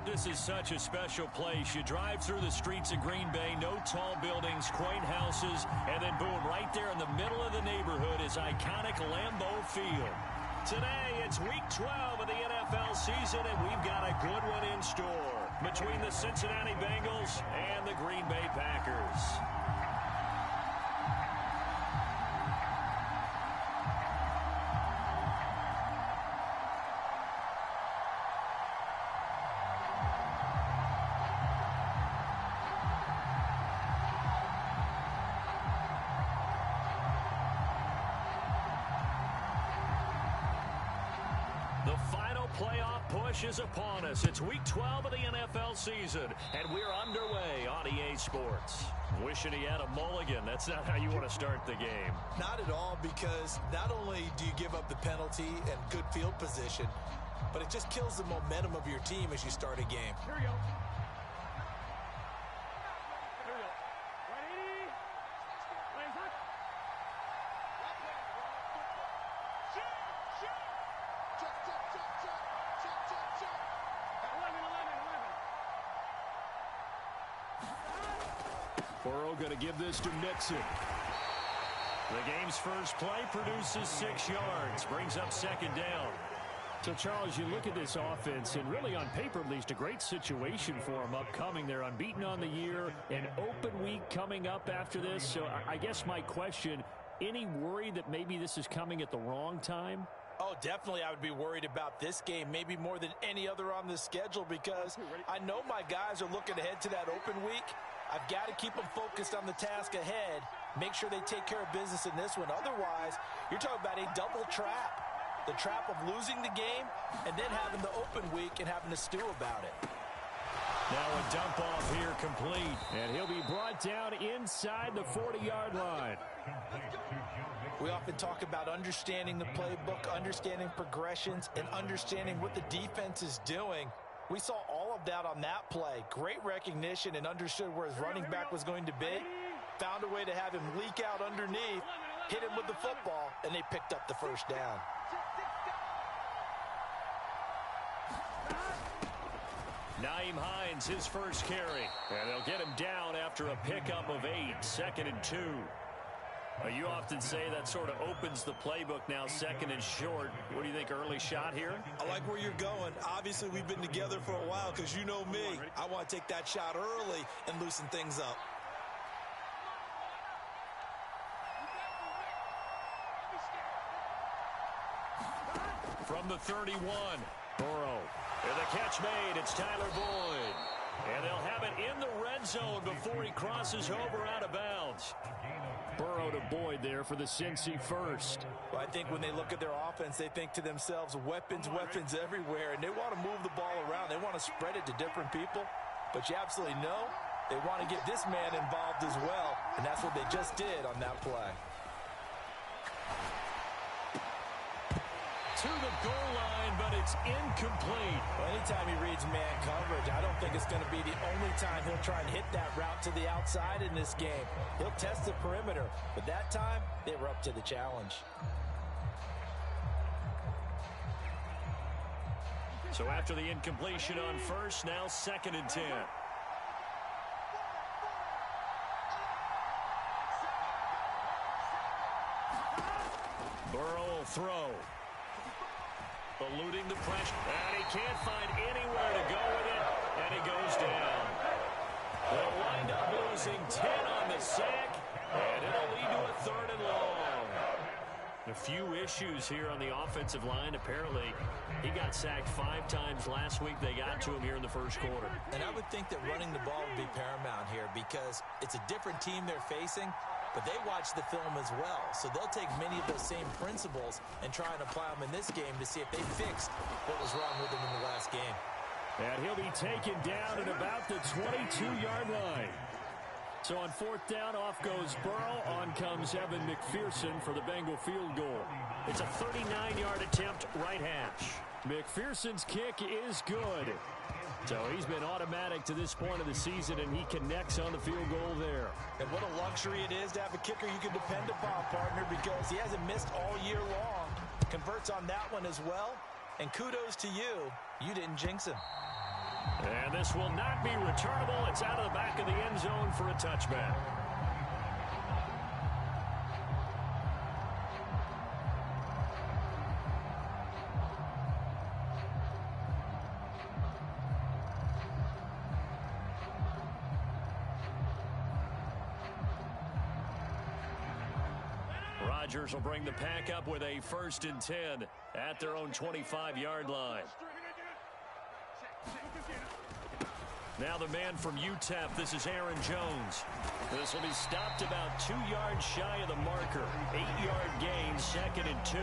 This is such a special place. You drive through the streets of Green Bay, no tall buildings, quaint houses, and then boom, right there in the middle of the neighborhood is iconic Lambeau Field. Today, it's Week 12 of the NFL season, and we've got a good one in store between the Cincinnati Bengals and the Green Bay Packers. The final playoff push is upon us. It's Week 12 of the NFL season, and we're underway on EA Sports. Wishing he had a mulligan. That's not how you want to start the game. Not at all, because not only do you give up the penalty and good field position, but it just kills the momentum of your team as you start a game. Here we go. Burrow going to give this to Mixon. The game's first play produces 6 yards, brings up second down. So, Charles, you look at this offense, and really on paper, at least, a great situation for them upcoming. They're unbeaten on the year, an open week coming up after this. So I guess my question, any worry that maybe this is coming at the wrong time? Oh, definitely I would be worried about this game, maybe more than any other on the schedule, because I know my guys are looking ahead to that open week. I've got to keep them focused on the task ahead, make sure they take care of business in this one. Otherwise, you're talking about a double trap. The trap of losing the game and then having the open week and having to stew about it. Now a dump off here complete. And he'll be brought down inside the 40-yard line. We often talk about understanding the playbook, understanding progressions, and understanding what the defense is doing. We saw all of that on that play. Great recognition and understood where his running back was going to be. Found a way to have him leak out underneath, hit him with the football, and they picked up the first down. Nyheim Hines, his first carry. And they'll get him down after a pickup of 8, 2nd and 2. You often say that sort of opens the playbook now, 2nd and short. What do you think, early shot here? I like where you're going. Obviously, we've been together for a while because you know me. I want to take that shot early and loosen things up. From the 31, Burrow. And the catch made, it's Tyler Boyd. And they'll have it in the red zone before he crosses over out of bounds. Burrow to Boyd there for the Cincy first. Well, I think when they look at their offense, they think to themselves, weapons, weapons everywhere, and they want to move the ball around. They want to spread it to different people, but you absolutely know they want to get this man involved as well, and that's what they just did on that play. To the goal line, but it's incomplete. Well, anytime he reads man coverage, I don't think it's going to be the only time he'll try and hit that route to the outside in this game. He'll test the perimeter, but that time, they were up to the challenge. So after the incompletion on first, now 2nd and 10. Burrow will throw. Eluding the pressure, and he can't find anywhere to go with it, and he goes down. They'll wind up losing 10 on the sack, and it'll lead to a 3rd and long. A few issues here on the offensive line. Apparently, he got sacked 5 times last week. They got to him here in the first quarter. And I would think that running the ball would be paramount here because it's a different team they're facing, but they watch the film as well. So they'll take many of those same principles and try and apply them in this game to see if they fixed what was wrong with them in the last game. And he'll be taken down at about the 22-yard line. So on 4th down, off goes Burrow. On comes Evan McPherson for the Bengal field goal. It's a 39-yard attempt, right hash. McPherson's kick is good. So he's been automatic to this point of the season, and he connects on the field goal there. And what a luxury it is to have a kicker you can depend upon, partner, because he hasn't missed all year long. Converts on that one as well. And kudos to you. You didn't jinx him. And this will not be returnable. It's out of the back of the end zone for a touchback. Rodgers will bring the pack up with a 1st and 10 at their own 25-yard line. Now the man from UTEP, this is Aaron Jones. This will be stopped about 2 yards shy of the marker. 8-yard gain, 2nd and 2.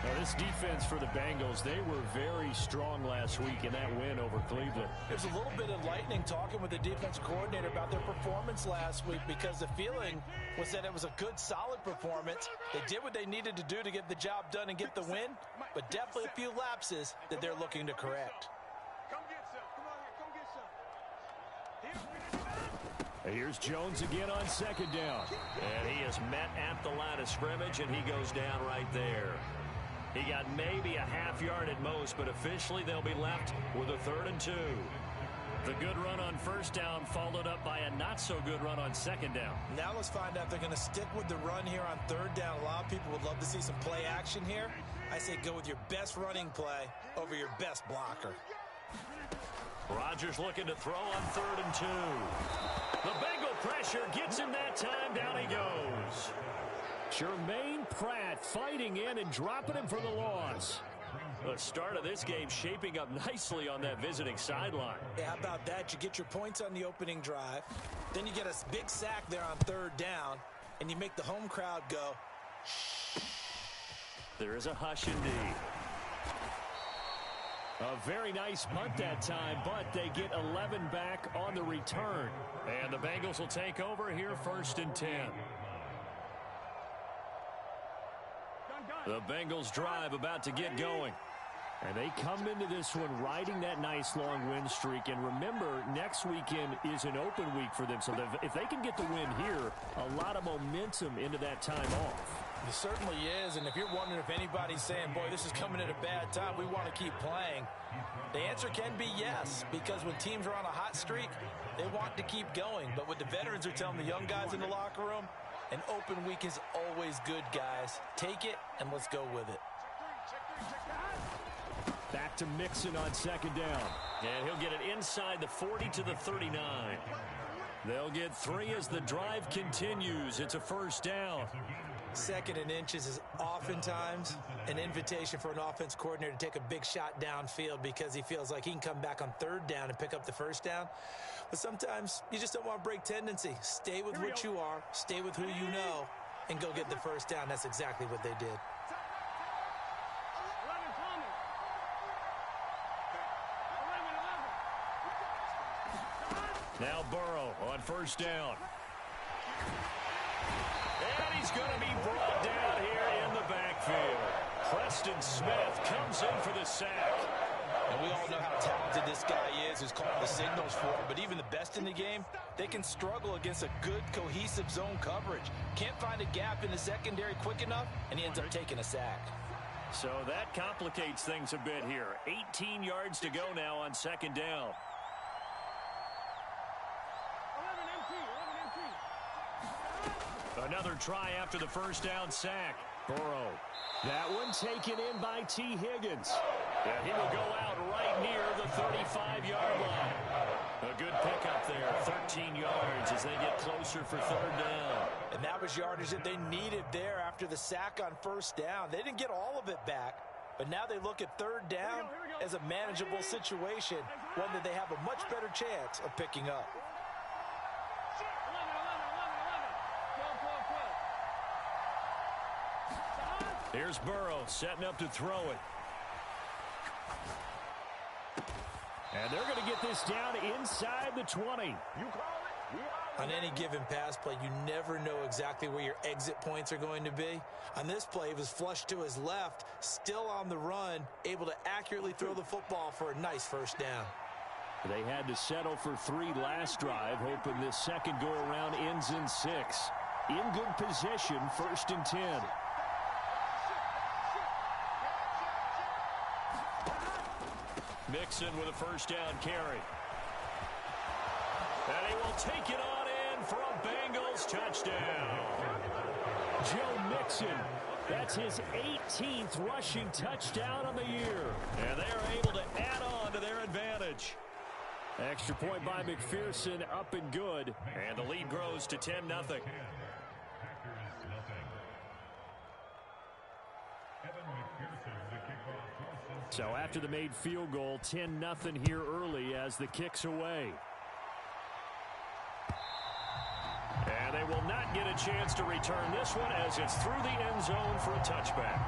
Now this defense for the Bengals, they were very strong last week in that win over Cleveland. There's a little bit of lightning talking with the defense coordinator about their performance last week, because the feeling was that it was a good, solid performance. They did what they needed to do to get the job done and get the win, but definitely a few lapses that they're looking to correct. Here's Jones again on 2nd down. And he is met at the line of scrimmage, and he goes down right there. He got maybe a half yard at most, but officially they'll be left with a 3rd and 2. The good run on 1st down followed up by a not-so-good run on 2nd down. Now let's find out if they're going to stick with the run here on 3rd down. A lot of people would love to see some play action here. I say go with your best running play over your best blocker. Rodgers looking to throw on 3rd and 2. The Bengal pressure gets him that time. Down he goes. Jermaine Pratt fighting in and dropping him for the loss. The start of this game shaping up nicely on that visiting sideline. Yeah, how about that? You get your points on the opening drive. Then you get a big sack there on 3rd down, and you make the home crowd go, shh. There is a hush indeed. A very nice punt that time, but they get 11 back on the return. And the Bengals will take over here 1st and 10. The Bengals drive about to get going. And they come into this one riding that nice long win streak. And remember, next weekend is an open week for them. So if they can get the win here, a lot of momentum into that time off. It certainly is, and if you're wondering if anybody's saying, boy, this is coming at a bad time, we want to keep playing, the answer can be yes, because when teams are on a hot streak, they want to keep going. But what the veterans are telling the young guys in the locker room, an open week is always good, guys. Take it, and let's go with it. Back to Mixon on 2nd down. And he'll get it inside the 40 to the 39. They'll get 3 as the drive continues. It's a 1st down. 2nd and inches is oftentimes an invitation for an offense coordinator to take a big shot downfield because he feels like he can come back on 3rd down and pick up the 1st down. But sometimes you just don't want to break tendency. Stay with what you are, stay with who you know, and go get the 1st down. That's exactly what they did. Now Burrow on 1st down. And he's going to be brought down here in the backfield. Preston Smith comes in for the sack. And we all know how talented this guy is who's calling the signals for him. But even the best in the game, they can struggle against a good, cohesive zone coverage. Can't find a gap in the secondary quick enough, and he ends up taking a sack. So that complicates things a bit here. 18 yards to go now on 2nd down. Another try after the 1st down sack. Burrow. That one taken in by T. Higgins. And he will go out right near the 35-yard line. A good pickup there, 13 yards as they get closer for 3rd down. And that was yardage that they needed there after the sack on 1st down. They didn't get all of it back, but now they look at 3rd down as a manageable situation, one that they have a much better chance of picking up. Here's Burrow setting up to throw it. And they're going to get this down inside the 20. On any given pass play, you never know exactly where your exit points are going to be. On this play, it was flushed to his left, still on the run, able to accurately throw the football for a nice 1st down. They had to settle for 3 last drive, hoping this second go-around ends in 6. In good position, 1st and 10. Mixon with a first down carry. And he will take it on in for a Bengals touchdown. Joe Mixon, that's his 18th rushing touchdown on the year. And they are able to add on to their advantage. Extra point by McPherson, up and good. And the lead grows to 10-0. So after the made field goal, 10-0 here early as the kick's away. And they will not get a chance to return this one as it's through the end zone for a touchback.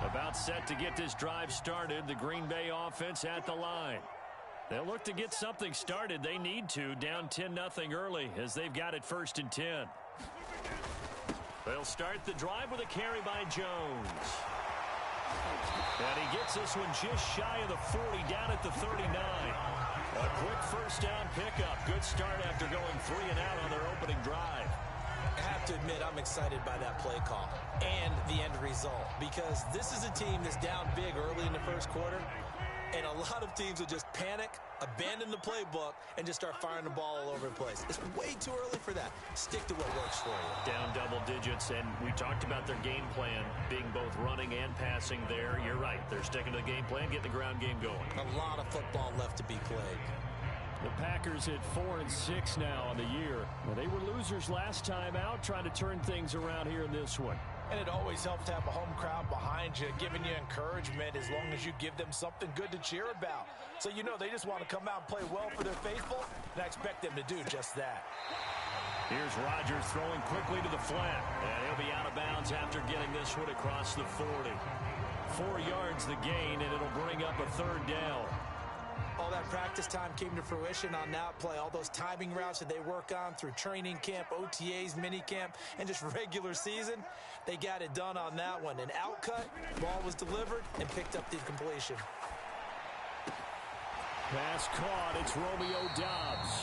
About set to get this drive started, the Green Bay offense at the line. They'll look to get something started. They need to, down 10-0 early as they've got it 1st and 10. They'll start the drive with a carry by Jones. And he gets this one just shy of the 40, down at the 39. A quick first down pickup. Good start after going 3 and out on their opening drive. I have to admit, I'm excited by that play call and the end result because this is a team that's down big early in the first quarter. And a lot of teams will just panic, abandon the playbook, and just start firing the ball all over the place. It's way too early for that. Stick to what works for you. Down double digits, and we talked about their game plan being both running and passing there. You're right. They're sticking to the game plan, getting the ground game going. A lot of football left to be played. The Packers at 4-6 now on the year. Well, they were losers last time out, trying to turn things around here in this one. And it always helps to have a home crowd behind you, giving you encouragement as long as you give them something good to cheer about. So you know they just want to come out and play well for their faithful, and I expect them to do just that. Here's Rodgers throwing quickly to the flat, and he'll be out of bounds after getting this one across the 40. 4 yards the gain, and it'll bring up a 3rd down. All that practice time came to fruition on that play. All those timing routes that they work on through training camp, OTAs, minicamp, and just regular season, they got it done on that one. An outcut, ball was delivered, and picked up the completion. Pass caught. It's Romeo Doubs.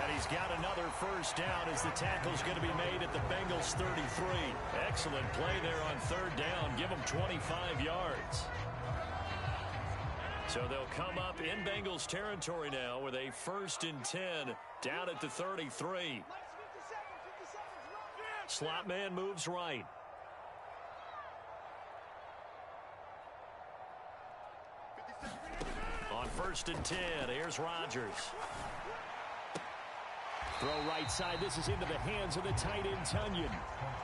And he's got another first down as the tackle's going to be made at the Bengals 33. Excellent play there on 3rd down. Give them 25 yards. So they'll come up in Bengals territory now with a 1st and 10 down at the 33. Slot man moves right. On 1st and 10, here's Rodgers. Throw right side. This is into the hands of the tight end, Tunyon.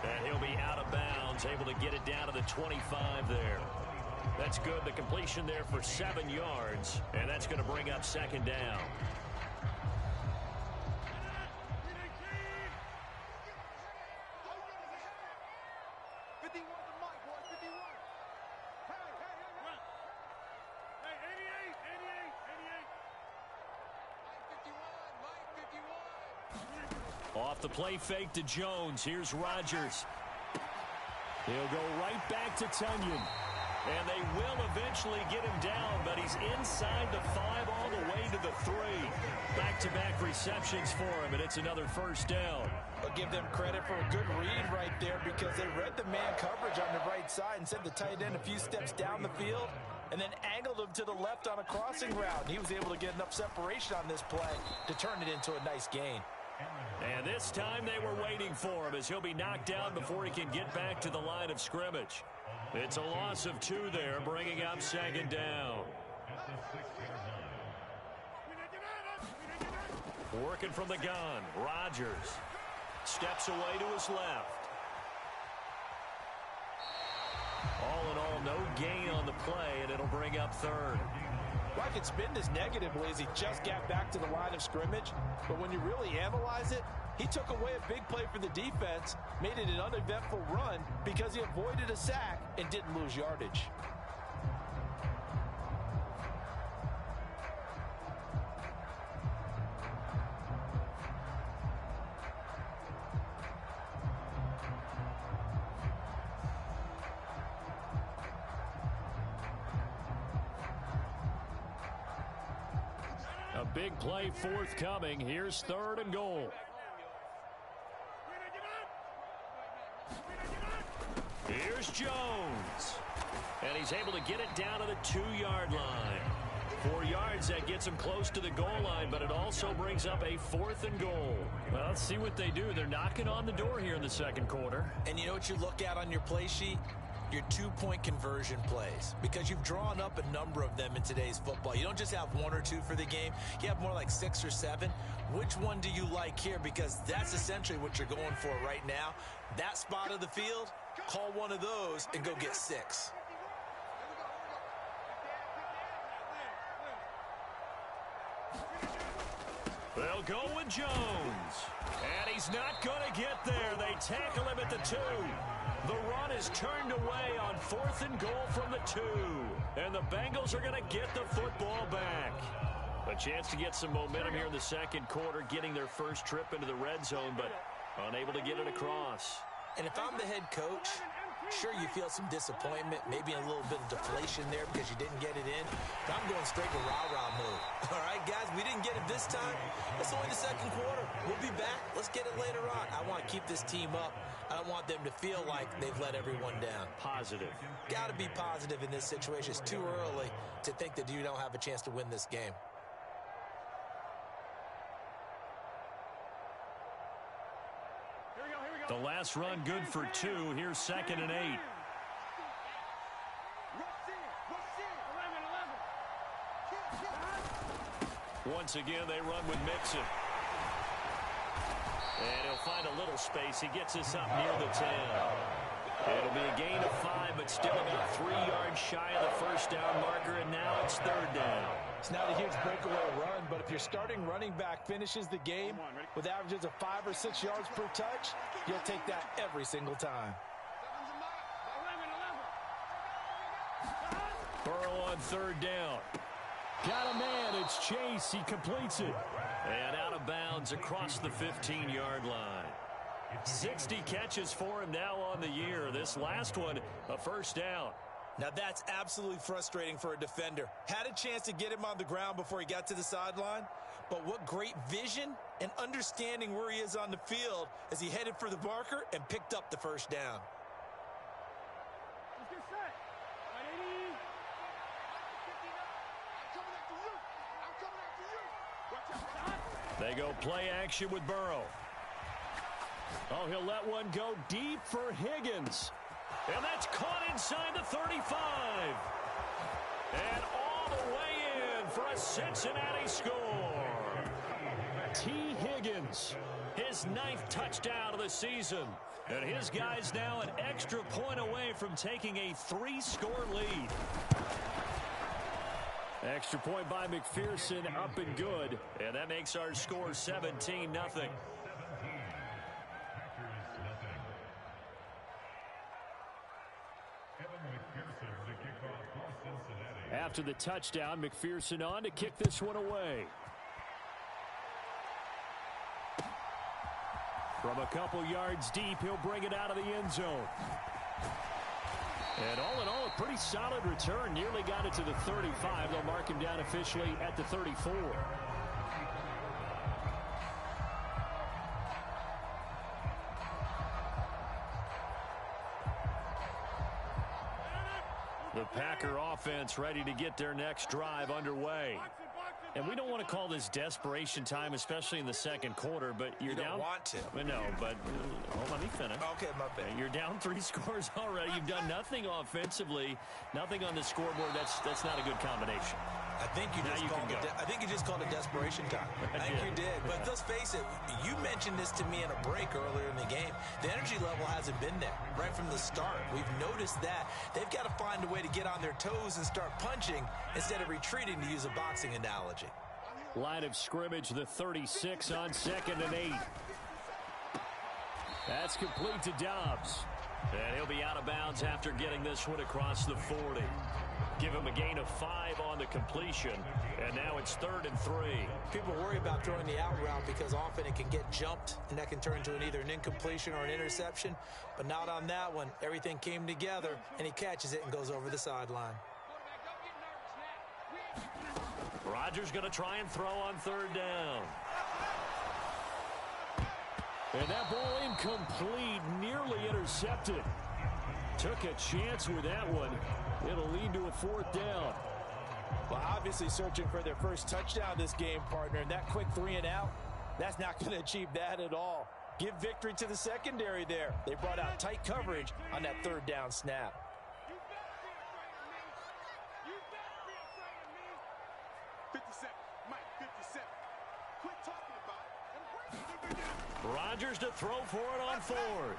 And he'll be out of bounds, able to get it down to the 25 there. That's good. The completion there for 7 yards, and that's going to bring up 2nd down. Off the play fake to Jones. Here's Rodgers. He'll go right back to Tunyon. And they will eventually get him down, but he's inside the 5 all the way to the 3. Back-to-back receptions for him, and it's another first down. I'll give them credit for a good read right there because they read the man coverage on the right side and sent the tight end a few steps down the field and then angled him to the left on a crossing route. And he was able to get enough separation on this play to turn it into a nice gain. And this time they were waiting for him as he'll be knocked down before he can get back to the line of scrimmage. It's a loss of 2 there, bringing up 2nd down. Working from the gun, Rodgers steps away to his left. All in all, no gain on the play, and it'll bring up 3rd. Well, I could spin this negatively as he just got back to the line of scrimmage, but when you really analyze it, he took away a big play for the defense, made it an uneventful run because he avoided a sack and didn't lose yardage. A big play forthcoming. Here's 3rd and goal. Here's Jones. And he's able to get it down to the 2-yard line. 4 yards, that gets him close to the goal line, but it also brings up a 4th and goal. Well, let's see what they do. They're knocking on the door here in the second quarter. And you know what you look at on your play sheet? Your 2-point conversion plays, because you've drawn up a number of them in today's football. You don't just have 1 or 2 for the game. You have more like 6 or 7. Which one do you like here? Because that's essentially what you're going for right now. That spot of the field, call one of those and go get 6. They'll go with Jones. And he's not going to get there. They tackle him at the 2. The run is turned away on 4th and goal from the 2. And the Bengals are going to get the football back. A chance to get some momentum here in the second quarter, getting their first trip into the red zone, but unable to get it across. And if I'm the head coach, sure, you feel some disappointment, maybe a little bit of deflation there because you didn't get it in. But I'm going straight to rah-rah mode. All right, guys, we didn't get it this time. It's only the second quarter. We'll be back. Let's get it later on. I want to keep this team up. I don't want them to feel like they've let everyone down. Positive. Got to be positive in this situation. It's too early to think that you don't have a chance to win this game. The last run good for 2. Here's 2nd and 8. Once again, they run with Mixon. And he'll find a little space. He gets us up near the 10. It'll be a gain of 5, but still about 3 yards shy of the first down marker, and now it's 3rd down. It's not a huge breakaway run, but if your starting running back finishes the game with averages of 5 or 6 yards per touch, you'll take that every single time. Burrow on 3rd down. Got a man. It's Chase. He completes it. And out of bounds across the 15-yard line. 60 catches for him now on the year. This last one, a first down. Now that's absolutely frustrating for a defender. Had a chance to get him on the ground before he got to the sideline, but what great vision and understanding where he is on the field as he headed for the marker and picked up the first down. They go play action with Burrow. Oh, he'll let one go deep for Higgins. And that's caught inside the 35. And all the way in for a Cincinnati score. T. Higgins, his 9th touchdown of the season. And his guys now an extra point away from taking a 3-score lead. Extra point by McPherson, up and good. And that makes our score 17-0. After the touchdown, McPherson on to kick this one away. From a couple yards deep, he'll bring it out of the end zone. And all in all, a pretty solid return. Nearly got it to the 35. They'll mark him down officially at the 34. The Packer offense ready to get their next drive underway. And we don't want to call this desperation time, especially in the second quarter, but you're you down. Don't want to. No, but let me finish. Okay, my bad. You're down 3 scores already. You've done nothing offensively, nothing on the scoreboard. That's not a good combination. I think you just called it desperation time. I think you did. But let's face it, you mentioned this to me in a break earlier in the game. The energy level hasn't been there right from the start. We've noticed that. They've got to find a way to get on their toes and start punching instead of retreating, to use a boxing analogy. Line of scrimmage, the 36 on 2nd and 8. That's complete to Dobbs. And he'll be out of bounds after getting this one across the 40. Give him a gain of 5 on the completion. And now it's 3rd and 3. People worry about throwing the out route because often it can get jumped, and that can turn into either an incompletion or an interception. But not on that one. Everything came together, and he catches it and goes over the sideline. Rodgers going to try and throw on third down. And that ball incomplete, nearly intercepted. Took a chance with that one. It'll lead to a fourth down. Well, obviously searching for their first touchdown this game, partner, and that quick 3 and out, that's not going to achieve that at all. Give victory to the secondary there. They brought out tight coverage on that third down snap. Rodgers to throw for it on fourth.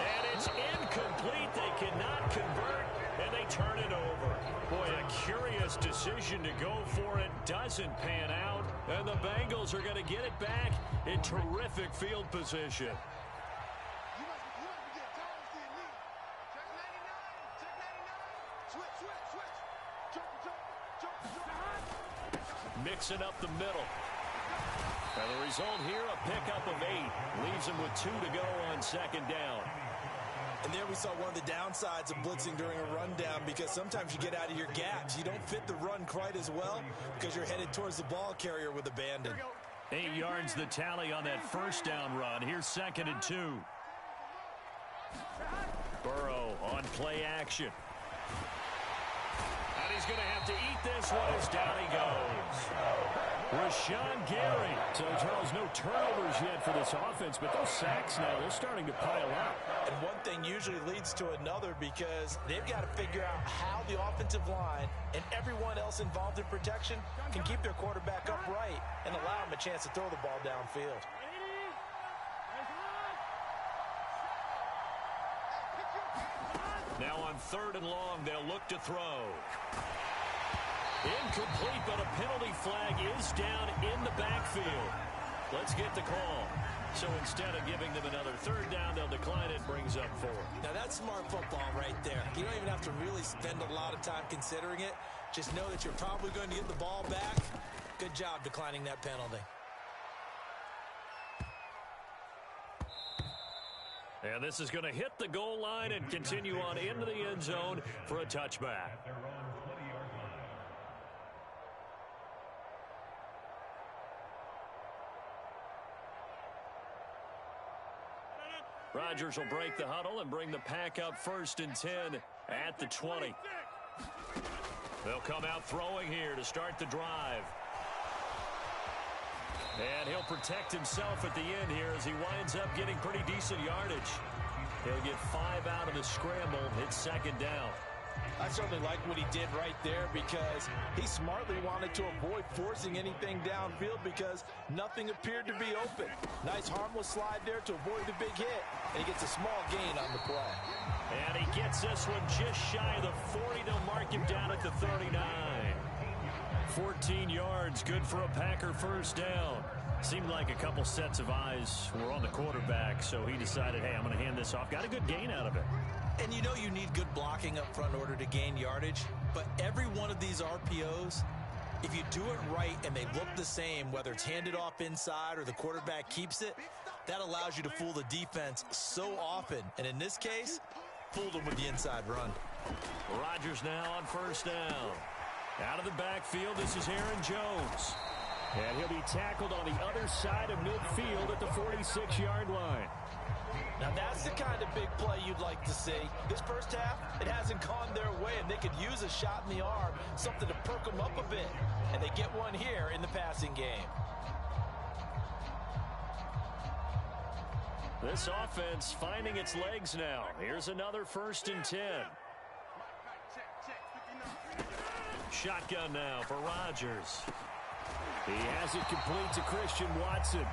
And it's incomplete. They cannot convert, and they turn it over. Boy, a curious decision to go for it. Doesn't pan out, and the Bengals are going to get it back in terrific field position. Mixing up the middle. And the result here, a pickup of 8. Leaves him with 2 to go on second down. And there we saw one of the downsides of blitzing during a rundown, because sometimes you get out of your gaps. You don't fit the run quite as well because you're headed towards the ball carrier with abandon. 8 yards the tally on that first down run. Here's 2nd and 2. Burrow on play action. And he's going to have to eat this one as down he goes. Rashawn Gary. So, Charles, no turnovers yet for this offense, but those sacks now, they're starting to pile up. And one thing usually leads to another, because they've got to figure out how the offensive line and everyone else involved in protection can keep their quarterback upright and allow him a chance to throw the ball downfield. Now on 3rd and long, they'll look to throw. Incomplete, but a penalty flag is down in the backfield. Let's get the call. So instead of giving them another 3rd down, they'll decline it, brings up 4. Now that's smart football right there. You don't even have to really spend a lot of time considering it. Just know that you're probably going to get the ball back. Good job declining that penalty. And this is going to hit the goal line and continue on into the end zone for a touchback. Rodgers will break the huddle and bring the pack up 1st and 10 at the 20. They'll come out throwing here to start the drive. And he'll protect himself at the end here as he winds up getting pretty decent yardage. He'll get 5 out of the scramble. It's 2nd down. I certainly like what he did right there, because he smartly wanted to avoid forcing anything downfield because nothing appeared to be open. Nice harmless slide there to avoid the big hit, and he gets a small gain on the play. And he gets this one just shy of the 40. They'll mark him down at the 39. 14 yards, good for a Packer 1st down. Seemed like a couple sets of eyes were on the quarterback, so he decided, hey, I'm going to hand this off. Got a good gain out of it. And you know you need good blocking up front in order to gain yardage, but every one of these RPOs, if you do it right and they look the same, whether it's handed off inside or the quarterback keeps it, that allows you to fool the defense so often. And in this case, fooled them with the inside run. Rodgers now on 1st down. Out of the backfield, this is Aaron Jones. And he'll be tackled on the other side of midfield at the 46-yard line. Now that's the kind of big play you'd like to see. This first half, it hasn't gone their way, and they could use a shot in the arm, something to perk them up a bit. And they get one here in the passing game. This offense finding its legs now. Here's another 1st and 10. Shotgun now for Rodgers. He has it complete to Christian Watson.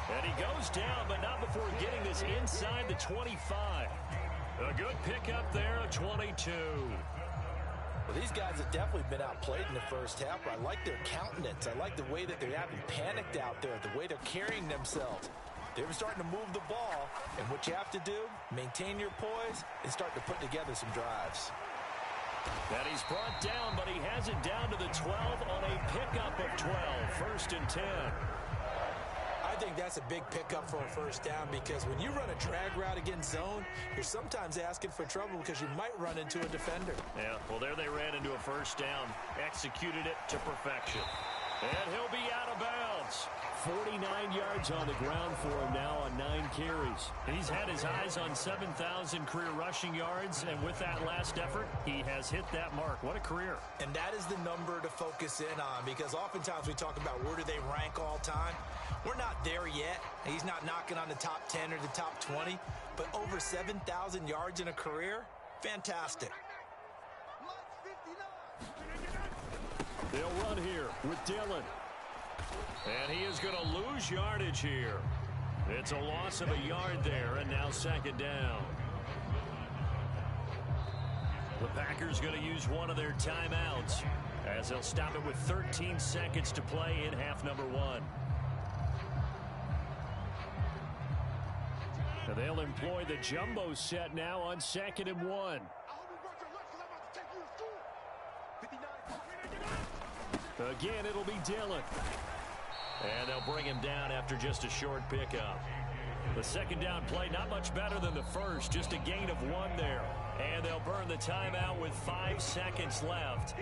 And he goes down, but not before getting this inside the 25. A good pickup there, a 22. Well, these guys have definitely been outplayed in the first half. I like their countenance. I like the way that they haven't panicked out there, the way they're carrying themselves. They're starting to move the ball, and what you have to do, maintain your poise and start to put together some drives. And he's brought down, but he has it down to the 12 on a pickup of 12. 1st and 10. I think that's a big pickup for a first down because when you run a drag route against zone, you're sometimes asking for trouble because you might run into a defender. Yeah, well, there they ran into a first down, executed it to perfection. And he'll be out of bounds. 49 yards on the ground for him now on 9 carries. He's had his eyes on 7,000 career rushing yards, and with that last effort, he has hit that mark. What a career. And that is the number to focus in on because oftentimes we talk about where do they rank all time. We're not there yet. He's not knocking on the top 10 or the top 20, but over 7,000 yards in a career, fantastic. They'll run here with Dillon. And he is going to lose yardage here. It's a loss of a yard there, and now second down. The Packers going to use one of their timeouts as they'll stop it with 13 seconds to play in half number 1. And they'll employ the jumbo set now on 2nd and 1. Again, it'll be Dillon. And they'll bring him down after just a short pickup. The second down play, not much better than the first, just a gain of 1 there. And they'll burn the timeout with 5 seconds left.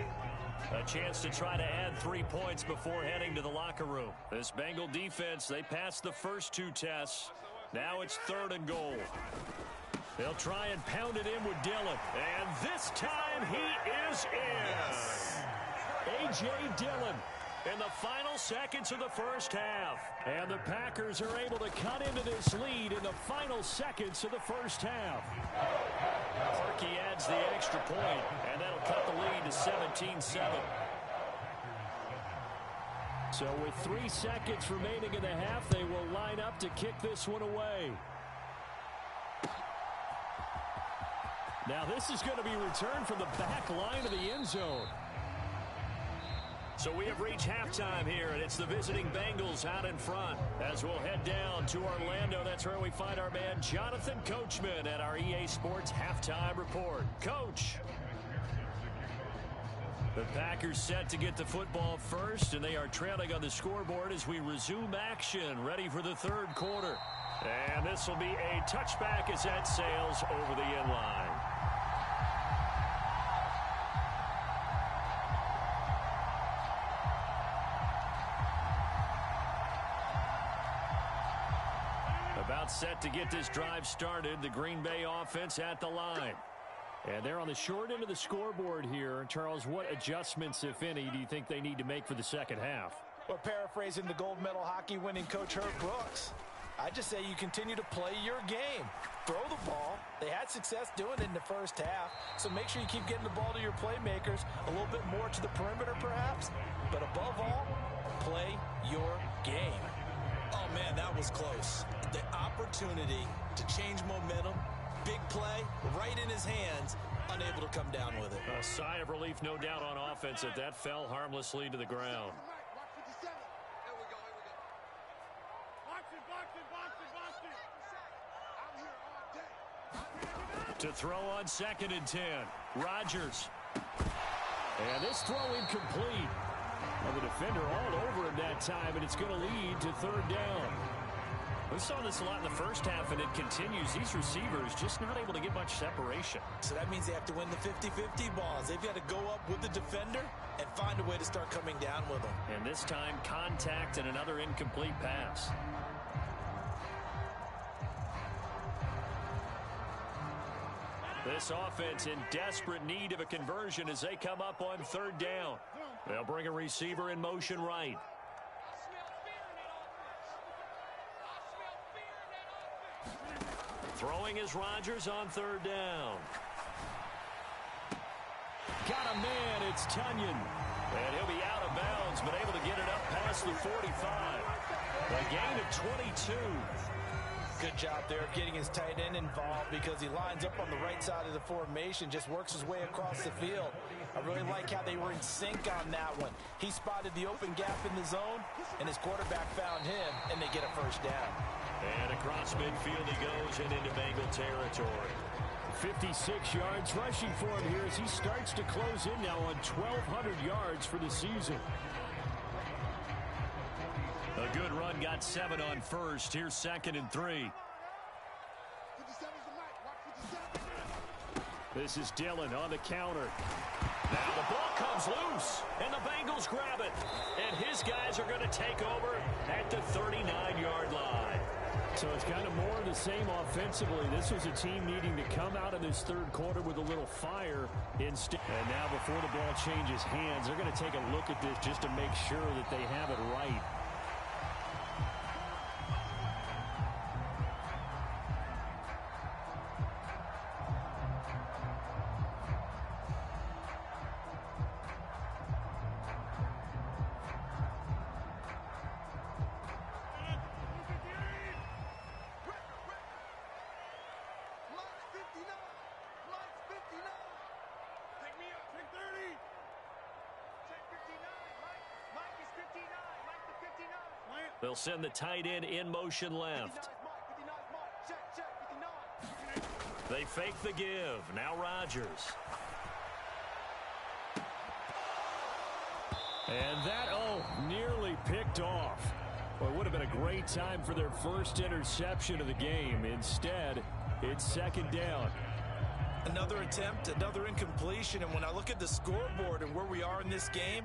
A chance to try to add 3 points before heading to the locker room. This Bengal defense, they passed the first 2 tests. Now it's 3rd and goal. They'll try and pound it in with Dillon. And this time he is in. Yes. A.J. Dillon in the final seconds of the first half. And the Packers are able to cut into this lead in the final seconds of the first half. Parkey adds the extra point, and that'll cut the lead to 17-7. So with 3 seconds remaining in the half, they will line up to kick this one away. Now this is going to be returned from the back line of the end zone. So we have reached halftime here, and it's the visiting Bengals out in front. As we'll head down to Orlando, that's where we find our man Jonathan Coachman at our EA Sports Halftime Report. Coach. The Packers set to get the football first, and they are trailing on the scoreboard as we resume action, ready for the 3rd quarter. And this will be a touchback as that sails over the end line. About set to get this drive started, the Green Bay offense at the line. And they're on the short end of the scoreboard here. Charles, what adjustments, if any, do you think they need to make for the second half? Well, paraphrasing the gold medal hockey winning coach Herb Brooks, I just say you continue to play your game. Throw the ball. They had success doing it in the first half, so make sure you keep getting the ball to your playmakers a little bit more to the perimeter perhaps, but above all, play your game. Oh, man, that was close. The opportunity to change momentum, big play, right in his hands, unable to come down with it. A sigh of relief, no doubt, on offense that that fell harmlessly to the ground. To throw on 2nd and 10. Rodgers. And this throw incomplete. Well, the defender all over him that time, and it's going to lead to 3rd down. We saw this a lot in the first half, and it continues. These receivers just not able to get much separation. So that means they have to win the 50-50 balls. They've got to go up with the defender and find a way to start coming down with them. And this time, contact and another incomplete pass. This offense in desperate need of a conversion as they come up on 3rd down. They'll bring a receiver in motion right. Throwing is Rodgers on 3rd down. Got a man, it's Tunyon. And he'll be out of bounds, but able to get it up past the 45. A gain of 22. Good job there of getting his tight end involved because he lines up on the right side of the formation, just works his way across the field. I really like how they were in sync on that one. He spotted the open gap in the zone, and his quarterback found him, and they get a first down. And across midfield he goes and into Bengal territory. 56 yards rushing for him here as he starts to close in now on 1,200 yards for the season. A good run got got 7 on first. Here's 2nd and 3. This is Dillon on the counter. Now the ball comes loose, and the Bengals grab it. And his guys are going to take over at the 39-yard line. So it's kind of more of the same offensively. This was a team needing to come out of this third quarter with a little fire instead. And now before the ball changes hands, they're going to take a look at this just to make sure that they have it right. They'll send the tight end in motion left. They fake the give. Now Rodgers. And that, nearly picked off. Well, it would have been a great time for their first interception of the game. Instead, it's 2nd down. Another attempt, another incompletion. And when I look at the scoreboard and where we are in this game,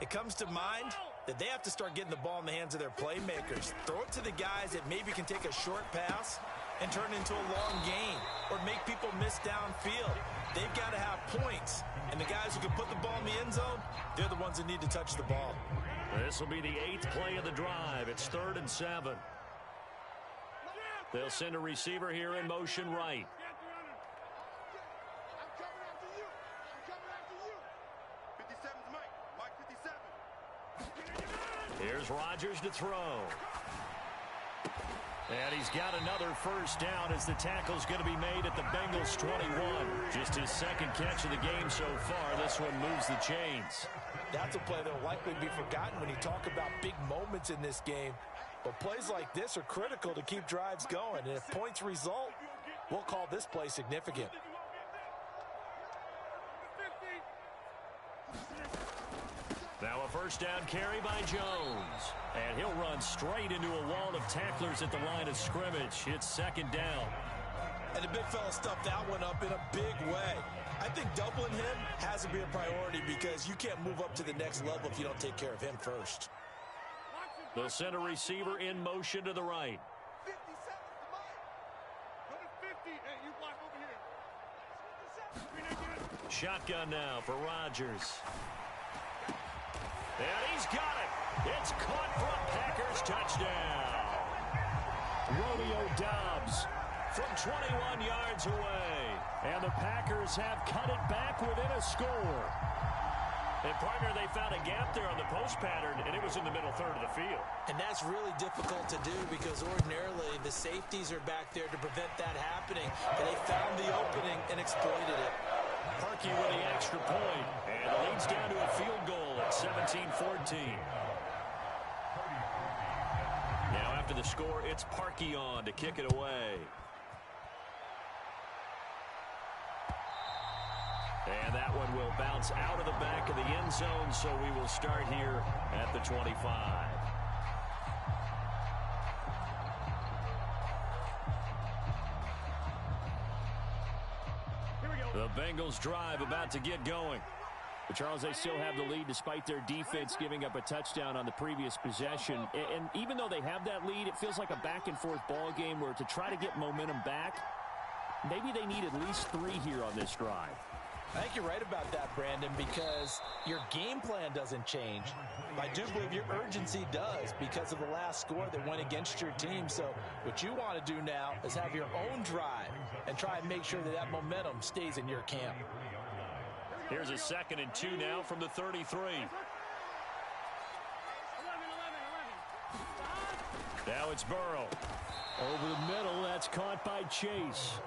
it comes to mind that they have to start getting the ball in the hands of their playmakers. Throw it to the guys that maybe can take a short pass and turn it into a long gain or make people miss downfield. They've got to have points. And the guys who can put the ball in the end zone, they're the ones that need to touch the ball. This will be the 8th play of the drive. It's 3rd and 7. They'll send a receiver here in motion right. Here's Rodgers to throw. And he's got another first down as the tackle's going to be made at the Bengals 21. Just his 2nd catch of the game so far. This one moves the chains. That's a play that will likely be forgotten when you talk about big moments in this game. But plays like this are critical to keep drives going. And if points result, we'll call this play significant. Now a first down carry by Jones. And he'll run straight into a wall of tacklers at the line of scrimmage. It's 2nd down. And the big fella stuffed that one up in a big way. I think doubling him has to be a priority because you can't move up to the next level if you don't take care of him first. They'll send a receiver in motion to the right. Shotgun now for Rodgers. And he's got it. It's caught for a Packers touchdown. Romeo Doubs from 21 yards away. And the Packers have cut it back within a score. And, partner, they found a gap there on the post pattern, and it was in the middle third of the field. And that's really difficult to do because ordinarily the safeties are back there to prevent that happening. But they found the opening and exploited it. Parkey with the extra point, and it leads down to a field goal at 17-14. Now after the score, it's Parkey on to kick it away. And that one will bounce out of the back of the end zone, so we will start here at the 25. The Bengals drive about to get going. But Charles, they still have the lead despite their defense giving up a touchdown on the previous possession. And even though they have that lead, it feels like a back-and-forth ball game where to try to get momentum back, maybe they need at least 3 here on this drive. I think you're right about that, Brandon, because your game plan doesn't change. I do believe your urgency does because of the last score that went against your team. So what you want to do now is have your own drive and try and make sure that that momentum stays in your camp. Here's a 2nd and 2 now from the 33. Now it's Burrow. Over the middle, that's caught by Chase.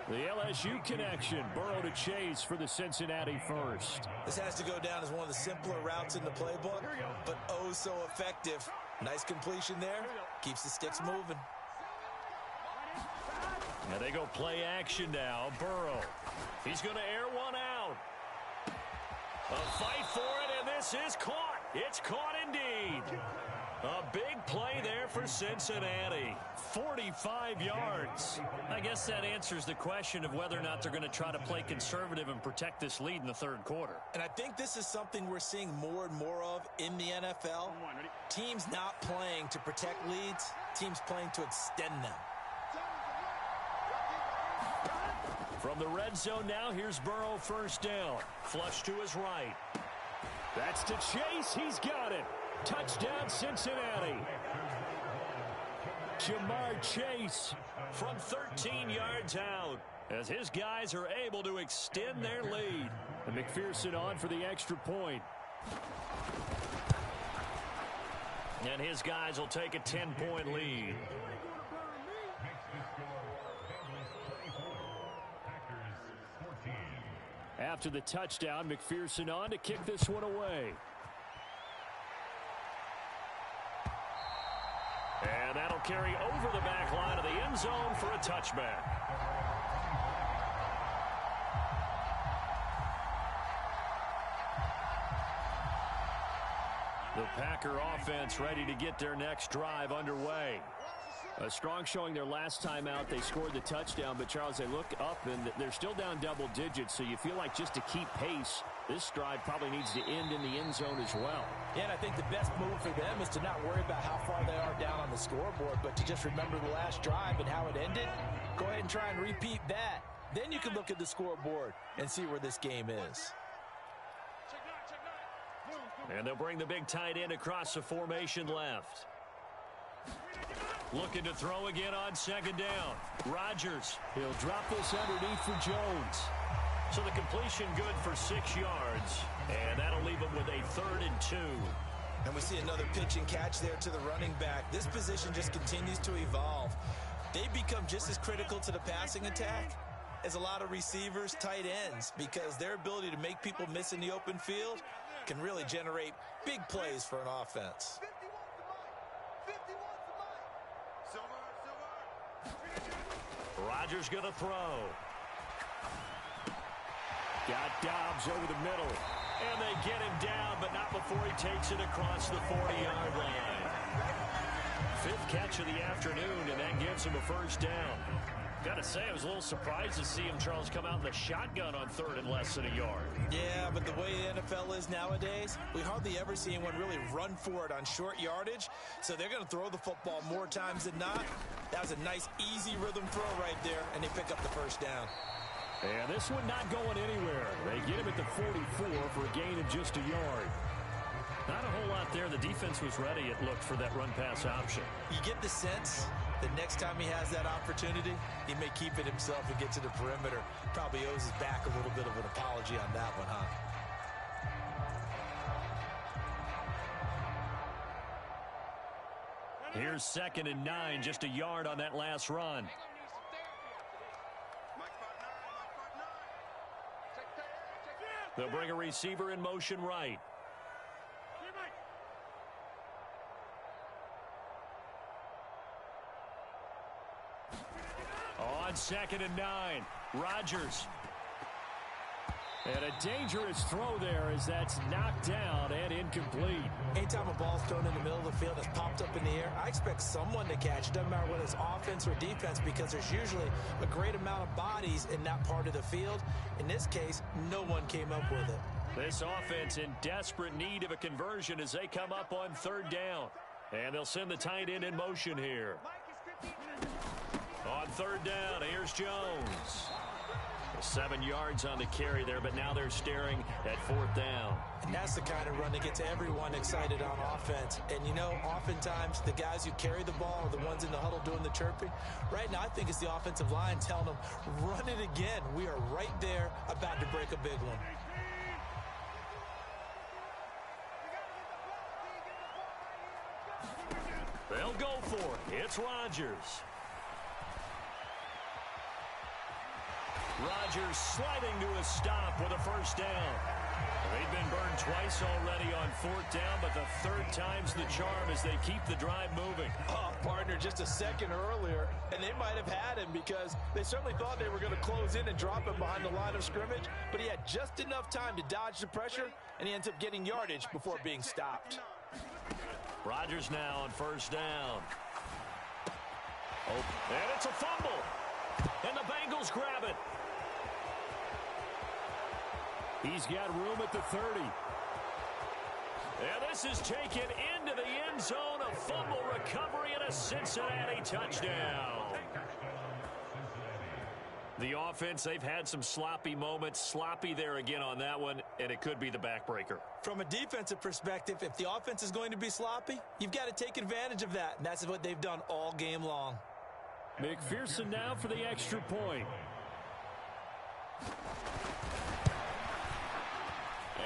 The LSU connection, Burrow to Chase for the Cincinnati first. This has to go down as one of the simpler routes in the playbook, but oh so effective. Nice completion there. Keeps the sticks moving. Now they go play action now. Burrow. He's going to air one out. A fight for it, and this is caught. It's caught indeed. A big play there for Cincinnati. 45 yards. I guess that answers the question of whether or not they're going to try to play conservative and protect this lead in the third quarter. And I think this is something we're seeing more and more of in the NFL. Teams not playing to protect leads, teams playing to extend them. From the red zone now, here's Burrow, first down. Flush to his right. That's to Chase. He's got it. Touchdown, Cincinnati. Jamar Chase from 13 yards out as his guys are able to extend their lead. And McPherson on for the extra point. And his guys will take a 10-point lead. After the touchdown, McPherson on to kick this one away. And that'll carry over the back line of the end zone for a touchback. The Packer offense ready to get their next drive underway. A strong showing their last time out. They scored the touchdown, but Charles, they look up and they're still down double digits, so you feel like just to keep pace, this drive probably needs to end in the end zone as well. Yeah, and I think the best move for them is to not worry about how far they are down on the scoreboard, but to just remember the last drive and how it ended. Go ahead and try and repeat that. Then you can look at the scoreboard and see where this game is. And they'll bring the big tight end across the formation left. Looking to throw again on second down. Rodgers. He'll drop this underneath for Jones. So the completion good for 6 yards. And that'll leave him with a 3rd and 2. And we see another pitch and catch there to the running back. This position just continues to evolve. They become just as critical to the passing attack as a lot of receivers, tight ends, because their ability to make people miss in the open field can really generate big plays for an offense. Rodgers going to throw. Got Dobbs over the middle. And they get him down, but not before he takes it across the 40-yard line. 5th catch of the afternoon, and that gives him a first down. Got to say, I was a little surprised to see him, Charles, come out in the shotgun on 3rd and less than a yard. Yeah, but the way the NFL is nowadays, we hardly ever see anyone really run for it on short yardage. So they're going to throw the football more times than not. That was a nice, easy rhythm throw right there, and they pick up the first down. And this one not going anywhere. They get him at the 44 for a gain of just a yard. Not a whole lot there. The defense was ready, it looked, for that run-pass option. You get the sense the next time he has that opportunity, he may keep it himself and get to the perimeter. Probably owes his back a little bit of an apology on that one, huh? Here's 2nd and 9, just a yard on that last run. They'll bring a receiver in motion right. On 2nd and 9, Rodgers. And a dangerous throw there as that's knocked down and incomplete. Anytime a ball's thrown in the middle of the field that's popped up in the air, I expect someone to catch it. Doesn't matter whether it's offense or defense, because there's usually a great amount of bodies in that part of the field. In this case, no one came up with it. This offense in desperate need of a conversion as they come up on 3rd down. And they'll send the tight end in motion here. On 3rd down, here's Jones. 7 yards on the carry there, but now they're staring at 4th down. And that's the kind of run that gets everyone excited on offense. And, you know, oftentimes the guys who carry the ball are the ones in the huddle doing the chirping. Right now, I think it's the offensive line telling them, run it again. We are right there about to break a big one. They'll go for it. It's Rodgers. Rodgers sliding to a stop with a first down. They've been burned twice already on 4th down, but the 3rd time's the charm as they keep the drive moving. Oh, partner, just a second earlier, and they might have had him because they certainly thought they were going to close in and drop him behind the line of scrimmage, but he had just enough time to dodge the pressure, and he ends up getting yardage before being stopped. Rodgers now on first down. Oh, and it's a fumble. And the Bengals grab it. He's got room at the 30. And this is taken into the end zone. A fumble recovery and a Cincinnati touchdown. The offense, they've had some sloppy moments. Sloppy there again on that one, and it could be the backbreaker. From a defensive perspective, if the offense is going to be sloppy, you've got to take advantage of that, and that's what they've done all game long. McPherson now for the extra point.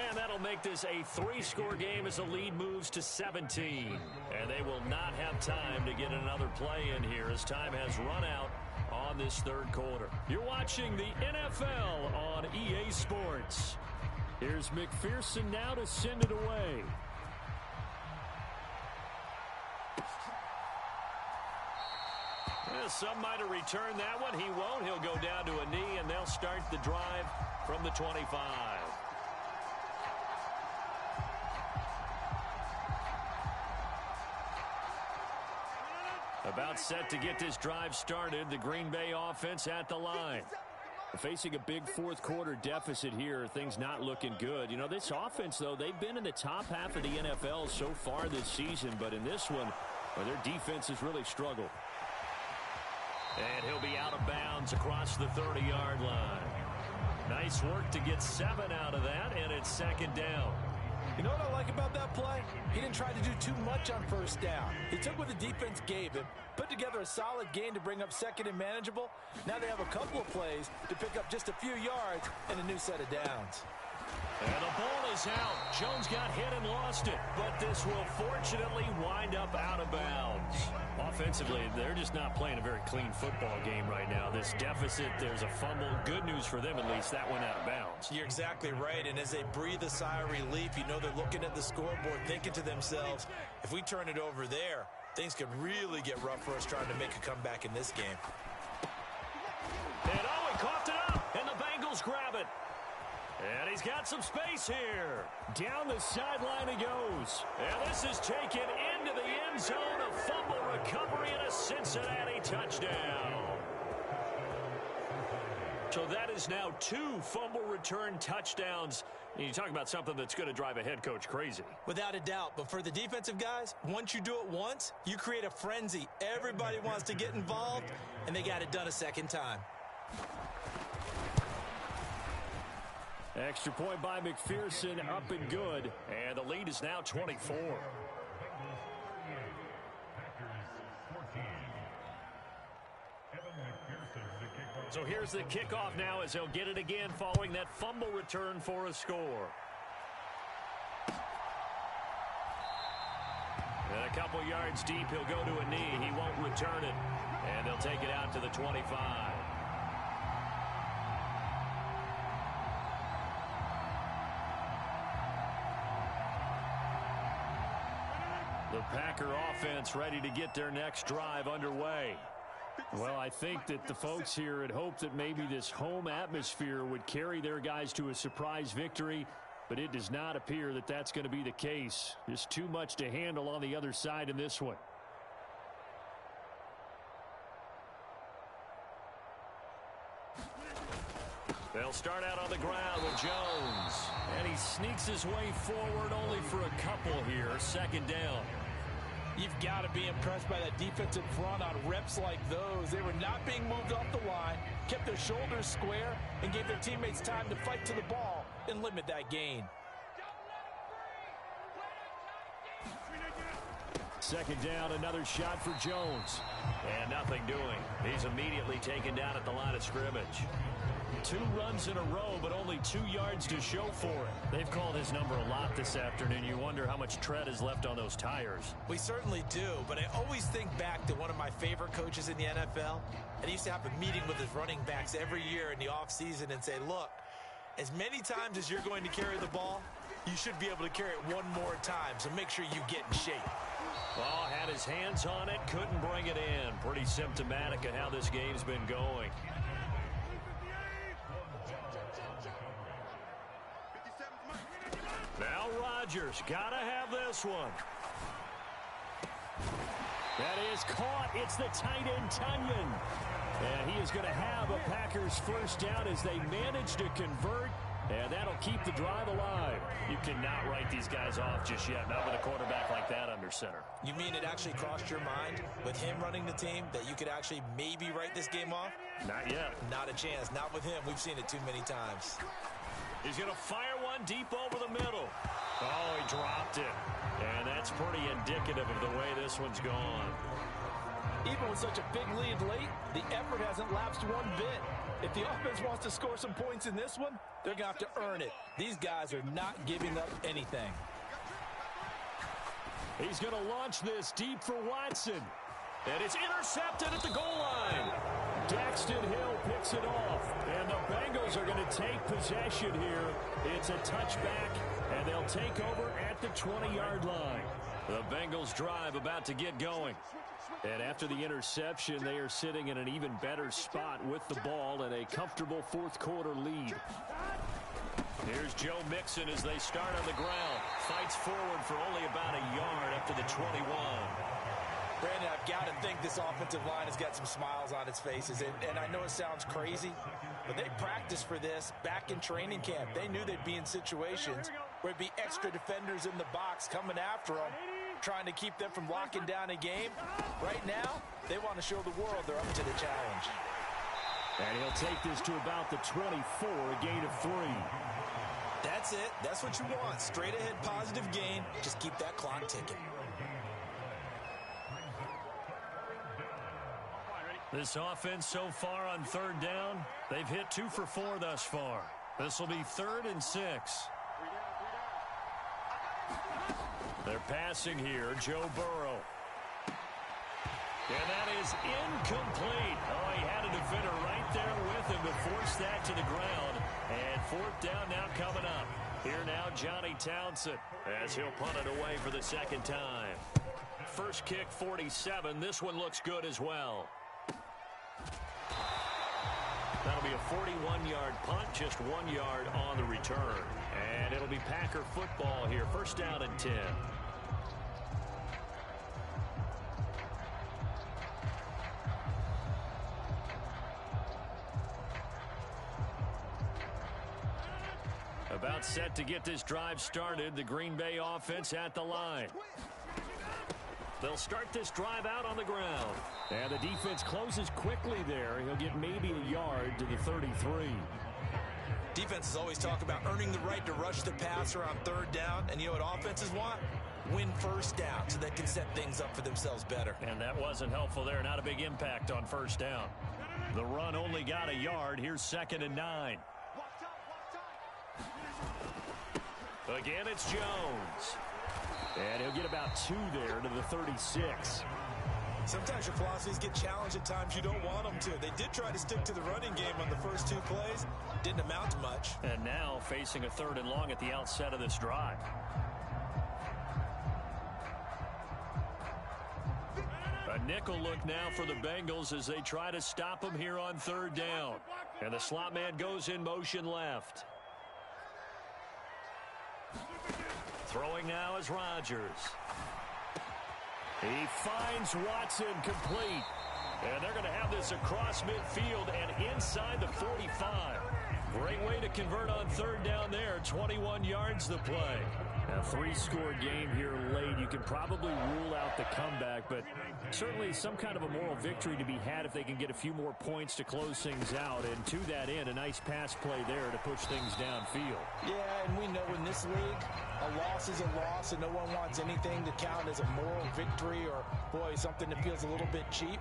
And that'll make this a 3-score game as the lead moves to 17. And they will not have time to get another play in here as time has run out on this third quarter. You're watching the NFL on EA Sports. Here's McPherson now to send it away. Well, some might have returned that one. He won't. He'll go down to a knee, and they'll start the drive from the 25. About set to get this drive started. The Green Bay offense at the line. Facing a big fourth quarter deficit here. Things not looking good. You know, this offense, though, they've been in the top half of the NFL so far this season. But in this one, well, their defense has really struggled. And he'll be out of bounds across the 30-yard line. Nice work to get 7 out of that, and it's second down. You know what I like about that play? He didn't try to do too much on first down. He took what the defense gave him, put together a solid gain to bring up second and manageable. Now they have a couple of plays to pick up just a few yards and a new set of downs. And the ball is out. Jones got hit and lost it, but this will fortunately wind up out of bounds. Offensively, they're just not playing a very clean football game right now. This deficit, there's a fumble. Good news for them, at least. That went out of bounds. You're exactly right, and as they breathe a sigh of relief, you know they're looking at the scoreboard, thinking to themselves, if we turn it over there, things could really get rough for us trying to make a comeback in this game. And oh, he coughed it up, and the Bengals grab it. And he's got some space here. Down the sideline he goes. And this is taken into the end zone. A fumble recovery and a Cincinnati touchdown. So that is now 2 fumble return touchdowns. You talk about something that's going to drive a head coach crazy. Without a doubt. But for the defensive guys, once you do it once, you create a frenzy. Everybody wants to get involved, and they got it done a second time. Extra point by McPherson, up and good. And the lead is now 24. So here's the kickoff now as he'll get it again following that fumble return for a score. And a couple yards deep, he'll go to a knee. He won't return it. And they'll take it out to the 25. The Packer offense ready to get their next drive underway. Well, I think that the folks here had hoped that maybe this home atmosphere would carry their guys to a surprise victory, but it does not appear that that's going to be the case. Just too much to handle on the other side in this one. They'll start out on the ground with Jones. And he sneaks his way forward only for a couple here. Second down. You've got to be impressed by that defensive front on reps like those. They were not being moved off the line, kept their shoulders square, and gave their teammates time to fight to the ball and limit that gain. Second down, another shot for Jones. And nothing doing. He's immediately taken down at the line of scrimmage. 2 runs in a row, but only 2 yards to show for it. They've called his number a lot this afternoon. You wonder how much tread is left on those tires. We certainly do, but I always think back to one of my favorite coaches in the NFL. And he used to have a meeting with his running backs every year in the offseason and say, look, as many times as you're going to carry the ball, you should be able to carry it one more time, so make sure you get in shape. Ball had his hands on it, couldn't bring it in. Pretty symptomatic of how this game's been going. Now Rodgers, gotta have this one. That is caught. It's the tight end, Tunyon. And he is going to have a Packers first down as they manage to convert. And that'll keep the drive alive. You cannot write these guys off just yet, not with a quarterback like that under center. You mean it actually crossed your mind with him running the team that you could actually maybe write this game off? Not yet. Not a chance. Not with him. We've seen it too many times. He's going to fire one deep over the middle. Oh, he dropped it. And that's pretty indicative of the way this one's gone. Even with such a big lead late, the effort hasn't lapsed one bit. If the offense wants to score some points in this one, they're going to have to earn it. These guys are not giving up anything. He's going to launch this deep for Watson. And it's intercepted at the goal line. Daxton Hill picks it off. And the Bengals are going to take possession here. It's a touchback, and they'll take over at the 20-yard line. The Bengals drive about to get going. And after the interception, they are sitting in an even better spot with the ball and a comfortable fourth-quarter lead. Here's Joe Mixon as they start on the ground. Fights forward for only about a yard up to the 21. Brandon, I've got to think this offensive line has got some smiles on its faces. And I know it sounds crazy, but they practiced for this back in training camp. They knew they'd be in situations where it'd be extra defenders in the box coming after them, trying to keep them from locking down a game. Right now, they want to show the world they're up to the challenge. And he'll take this to about the 24, a gain of 3. That's it. That's what you want. Straight ahead positive gain. Just keep that clock ticking. This offense so far on third down, they've hit 2 for 4 thus far. This will be 3rd and 6. They're passing here, Joe Burrow. And that is incomplete. Oh, he had a defender right there with him to force that to the ground. And 4th down now coming up. Here now, Johnny Townsend, as he'll punt it away for the 2nd time. First kick, 47. This one looks good as well. That'll be a 41-yard punt, just 1 yard on the return. And it'll be Packer football here. First down and 10. About set to get this drive started. The Green Bay offense at the line. They'll start this drive out on the ground. And the defense closes quickly there. He'll get maybe a yard to the 33. Defenses always talk about earning the right to rush the passer on 3rd down. And you know what offenses want? Win first down so they can set things up for themselves better. And that wasn't helpful there. Not a big impact on 1st down. The run only got a yard. Here's 2nd and 9. Again, it's Jones. And he'll get about 2 there to the 36. Sometimes your philosophies get challenged at times you don't want them to. They did try to stick to the running game on the first 2 plays. Didn't amount to much. And now facing a 3rd and long at the outset of this drive. A nickel look now for the Bengals as they try to stop him here on 3rd down. And the slot man goes in motion left. Throwing now is Rodgers. He finds Watson complete. And they're going to have this across midfield and inside the 45. Great way to convert on 3rd down there. 21 yards to play. A 3-score game here late. You can probably rule out the comeback, but certainly some kind of a moral victory to be had if they can get a few more points to close things out. And to that end, a nice pass play there to push things downfield. Yeah, and we know in this league, a loss is a loss, and no one wants anything to count as a moral victory or, boy, something that feels a little bit cheap.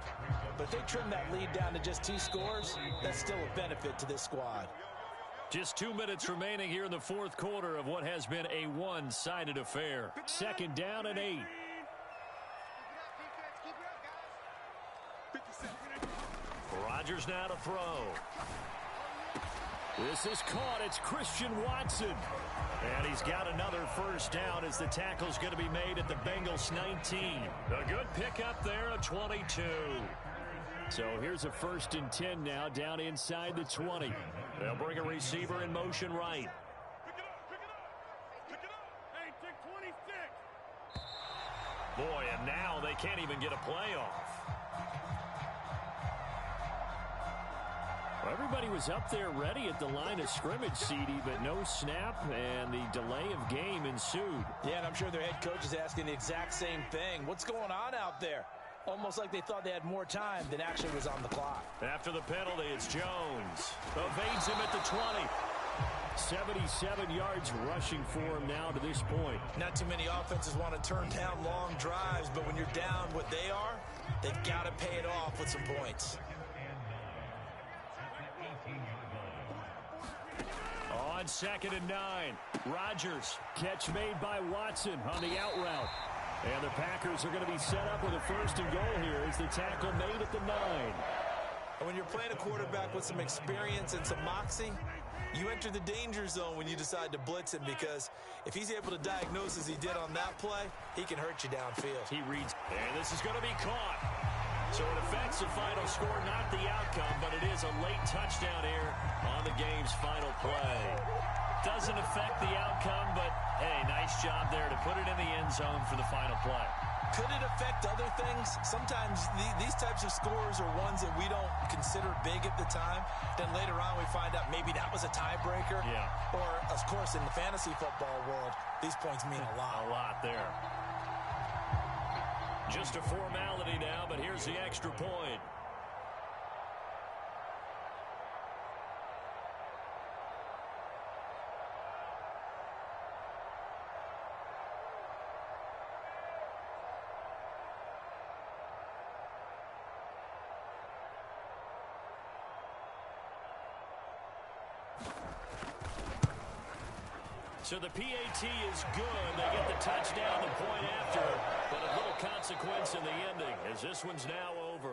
But if they trim that lead down to just 2 scores, that's still a benefit to this squad. Just 2 minutes remaining here in the 4th quarter of what has been a one-sided affair. 2nd down and 8. Rodgers now to throw. This is caught. It's Christian Watson. And he's got another first down as the tackle's going to be made at the Bengals 19. A good pickup there, a 22. So here's a 1st and 10 now down inside the 20. They'll bring a receiver in motion right. Boy, and now they they can't even get a play off. Well, everybody was up there ready at the line of scrimmage, CD, but no snap, and the delay of game ensued. Yeah, and I'm sure their head coach is asking the exact same thing. What's going on out there? Almost like they thought they had more time than actually was on the clock. After the penalty, it's Jones. Evades him at the 20. 77 yards rushing for him now to this point. Not too many offenses want to turn down long drives, but when you're down what they are, they've got to pay it off with some points. On 2nd and 9, Rodgers. Catch made by Watson on the out route. And the Packers are going to be set up with a 1st and goal here as the tackle made at the 9. And when you're playing a quarterback with some experience and some moxie, you enter the danger zone when you decide to blitz him, because if he's able to diagnose as he did on that play, he can hurt you downfield. He reads, and this is going to be caught. So it affects the final score, not the outcome, but it is a late touchdown error on the game's final play. Doesn't affect the outcome, but, hey, nice job there to put it in the end zone for the final play. Could it affect other things? Sometimes these types of scores are ones that we don't consider big at the time. Then later on we find out maybe that was a tiebreaker. Yeah. Or, of course, in the fantasy football world, these points mean a lot. A lot there. Just a formality now, but here's the extra point. So the PAT is good. They get the touchdown the point after, but a little consequence in the ending as this one's now over.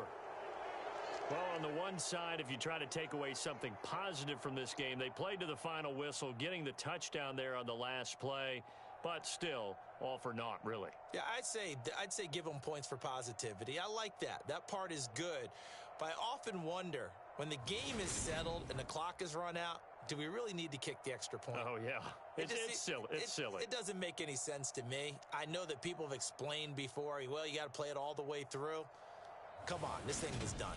Well, on the one side, if you try to take away something positive from this game, they played to the final whistle, getting the touchdown there on the last play, but still all for naught, really. Yeah, I'd say give them points for positivity. I like that. That part is good. But I often wonder, when the game is settled and the clock is run out, do we really need to kick the extra point? Oh, yeah. It's silly. It's silly. It doesn't make any sense to me. I know that people have explained before, well, you got to play it all the way through. Come on, this thing is done.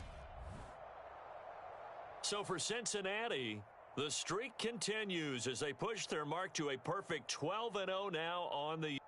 So for Cincinnati, the streak continues as they push their mark to a perfect 12-0 now on the